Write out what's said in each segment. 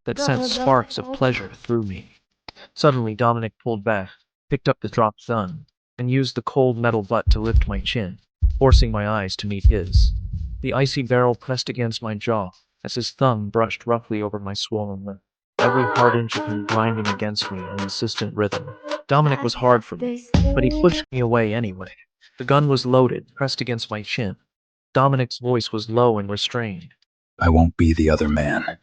that sent sparks of pleasure through me. Suddenly, Dominic pulled back, picked up the dropped gun, and used the cold metal butt to lift my chin, forcing my eyes to meet his. The icy barrel pressed against my jaw as his thumb brushed roughly over my swollen lip, every hard inch of him grinding against me in insistent rhythm. Dominic was hard for me, but he pushed me away anyway. The gun was loaded, pressed against my chin. Dominic's voice was low and restrained. I won't be the other man.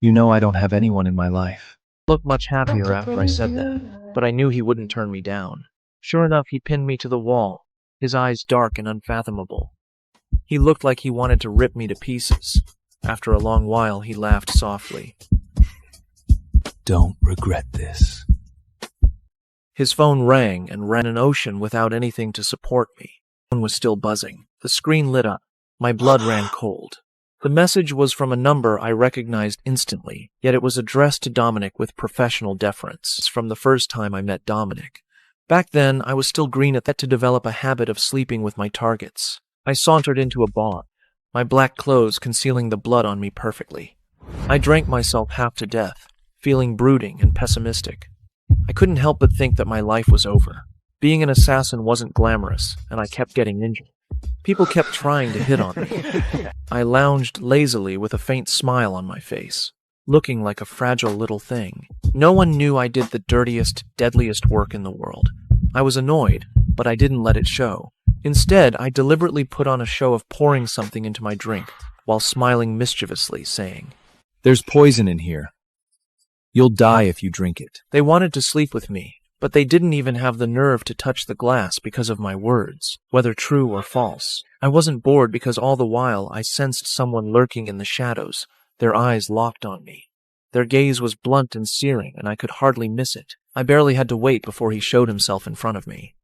You know I don't have anyone in my life. I looked much happier after I said that, but I knew he wouldn't turn me down. Sure enough, he pinned me to the wall, his eyes dark and unfathomable. He looked like he wanted to rip me to pieces. After a long while, he laughed softly. Don't regret this. His phone rang and ran an ocean without anything to support me. The phone was still buzzing. The screen lit up. My blood ran cold. The message was from a number I recognized instantly, yet it was addressed to Dominic with professional deference from the first time I met Dominic. Back then, I was still green at that to develop a habit of sleeping with my targets. I sauntered into a bar, my black clothes concealing the blood on me perfectly. I drank myself half to death, feeling brooding and pessimistic. I couldn't help but think that my life was over. Being an assassin wasn't glamorous, and I kept getting injured. People kept trying to hit on me. I lounged lazily with a faint smile on my face, looking like a fragile little thing. No one knew I did the dirtiest, deadliest work in the world. I was annoyed, but I didn't let it show. Instead, I deliberately put on a show of pouring something into my drink, while smiling mischievously, saying, There's poison in here. You'll die if you drink it. They wanted to sleep with me, but they didn't even have the nerve to touch the glass because of my words, whether true or false. I wasn't bored because all the while I sensed someone lurking in the shadows, their eyes locked on me. Their gaze was blunt and searing, and I could hardly miss it. I barely had to wait before he showed himself in front of me.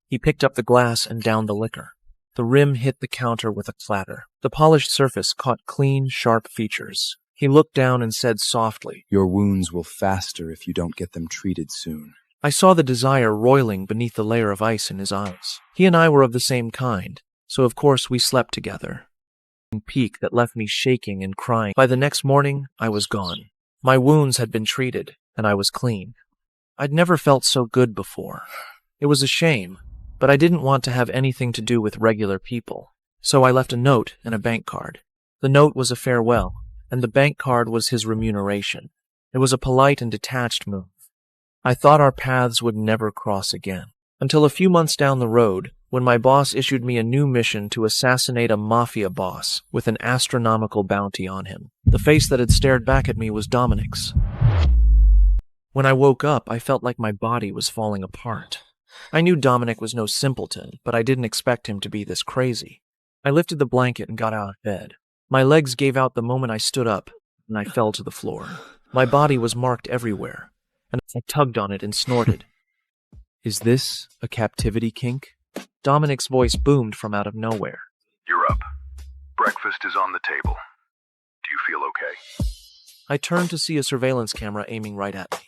He picked up the glass and downed the liquor. The rim hit the counter with a clatter. The polished surface caught clean, sharp features. He looked down and said softly, Your wounds will fester if you don't get them treated soon. I saw the desire roiling beneath the layer of ice in his eyes. He and I were of the same kind, so of course we slept together. A peak that left me shaking and crying. By the next morning, I was gone. My wounds had been treated, and I was clean. I'd never felt so good before. It was a shame, but I didn't want to have anything to do with regular people. So I left a note and a bank card. The note was a farewell, and the bank card was his remuneration. It was a polite and detached move. I thought our paths would never cross again, until a few months down the road, when my boss issued me a new mission to assassinate a Mafia boss with an astronomical bounty on him. The face that had stared back at me was Dominic's. When I woke up, I felt like my body was falling apart. I knew Dominic was no simpleton, but I didn't expect him to be this crazy. I lifted the blanket and got out of bed. My legs gave out the moment I stood up, and I fell to the floor. My body was marked everywhere, and I tugged on it and snorted. Is this a captivity kink? Dominic's voice boomed from out of nowhere. You're up. Breakfast is on the table. Do you feel okay? I turned to see a surveillance camera aiming right at me.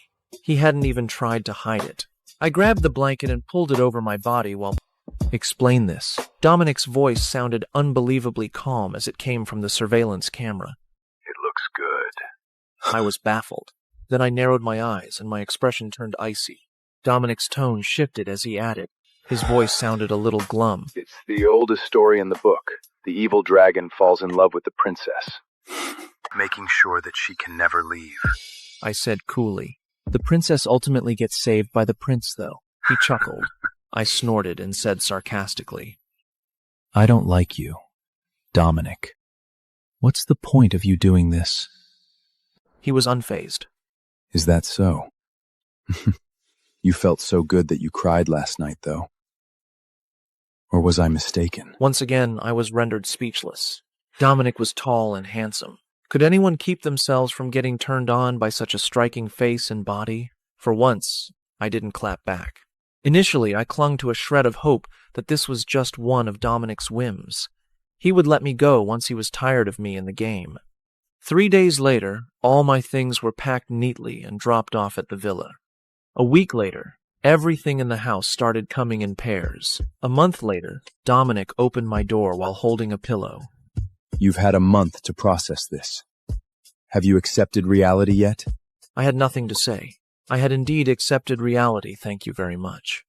He hadn't even tried to hide it. I grabbed the blanket and pulled it over my body while... Explain this. Dominic's voice sounded unbelievably calm as it came from the surveillance camera. It looks good. I was baffled. Then I narrowed my eyes and my expression turned icy. Dominic's tone shifted as he added. His voice sounded a little glum. It's the oldest story in the book. The evil dragon falls in love with the princess, making sure that she can never leave. I said coolly. The princess ultimately gets saved by the prince, though. He chuckled. I snorted and said sarcastically, I don't like you, Dominic. What's the point of you doing this? He was unfazed. Is that so? You felt so good that you cried last night, though. Or was I mistaken? Once again, I was rendered speechless. Dominic was tall and handsome. Could anyone keep themselves from getting turned on by such a striking face and body? For once, I didn't clap back. Initially, I clung to a shred of hope that this was just one of Dominic's whims. He would let me go once he was tired of me in the game. 3 days later, all my things were packed neatly and dropped off at the villa. A week later, everything in the house started coming in pairs. A month later, Dominic opened my door while holding a pillow. You've had a month to process this. Have you accepted reality yet? I had nothing to say. I had indeed accepted reality, thank you very much.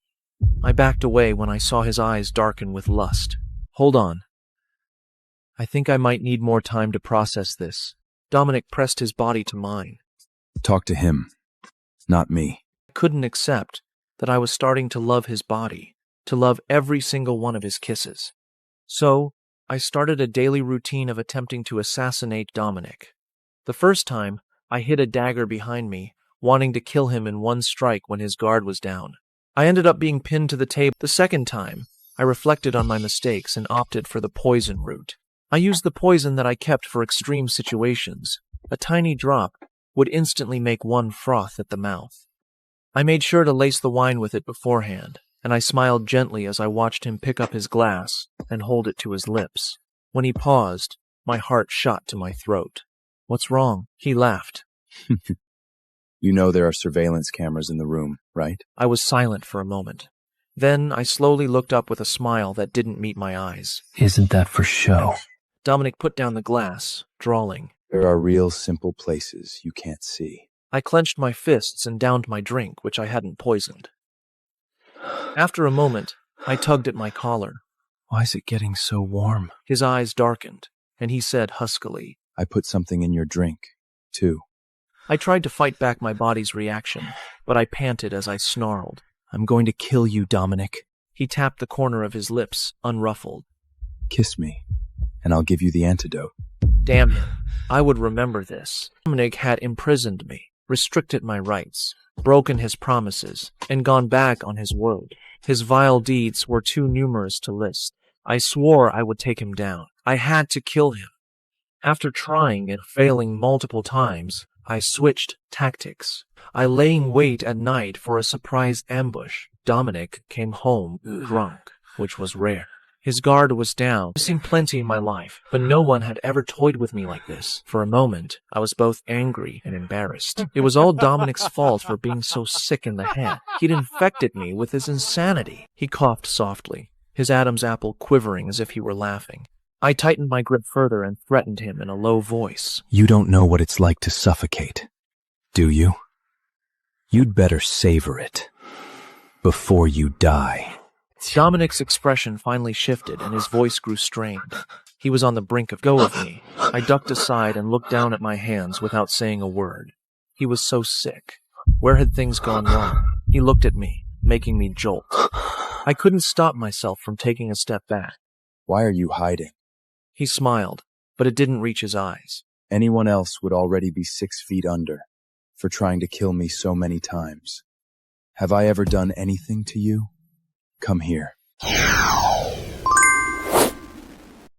I backed away when I saw his eyes darken with lust. Hold on. I think I might need more time to process this. Dominic pressed his body to mine. Talk to him, not me. I couldn't accept that I was starting to love his body, to love every single one of his kisses. So, I started a daily routine of attempting to assassinate Dominic. The first time, I hid a dagger behind me, wanting to kill him in one strike when his guard was down. I ended up being pinned to the table. The second time, I reflected on my mistakes and opted for the poison route. I used the poison that I kept for extreme situations. A tiny drop would instantly make one froth at the mouth. I made sure to lace the wine with it beforehand, and I smiled gently as I watched him pick up his glass and hold it to his lips. When he paused, my heart shot to my throat. What's wrong? He laughed. You know there are surveillance cameras in the room, right? I was silent for a moment. Then I slowly looked up with a smile that didn't meet my eyes. Isn't that for show? Dominic put down the glass, drawling. There are real simple places you can't see. I clenched my fists and downed my drink, which I hadn't poisoned. After a moment, I tugged at my collar. Why is it getting so warm? His eyes darkened, and he said huskily, I put something in your drink, too. I tried to fight back my body's reaction, but I panted as I snarled. I'm going to kill you, Dominic. He tapped the corner of his lips, unruffled. Kiss me, and I'll give you the antidote. Damn him. I would remember this. Dominic had imprisoned me, restricted my rights, broken his promises, and gone back on his word. His vile deeds were too numerous to list. I swore I would take him down. I had to kill him. After trying and failing multiple times, I switched tactics. I lay in wait at night for a surprise ambush. Dominic came home drunk, which was rare. His guard was down. I've seen plenty in my life, but no one had ever toyed with me like this. For a moment, I was both angry and embarrassed. It was all Dominic's fault for being so sick in the head. He'd infected me with his insanity. He coughed softly, his Adam's apple quivering as if he were laughing. I tightened my grip further and threatened him in a low voice. You don't know what it's like to suffocate, do you? You'd better savor it before you die. Dominic's expression finally shifted and his voice grew strained. He was on the brink of go of me. I ducked aside and looked down at my hands without saying a word. He was so sick. Where had things gone wrong? He looked at me, making me jolt. I couldn't stop myself from taking a step back. Why are you hiding? He smiled, but it didn't reach his eyes. Anyone else would already be 6 feet under for trying to kill me so many times. Have I ever done anything to you? Come here.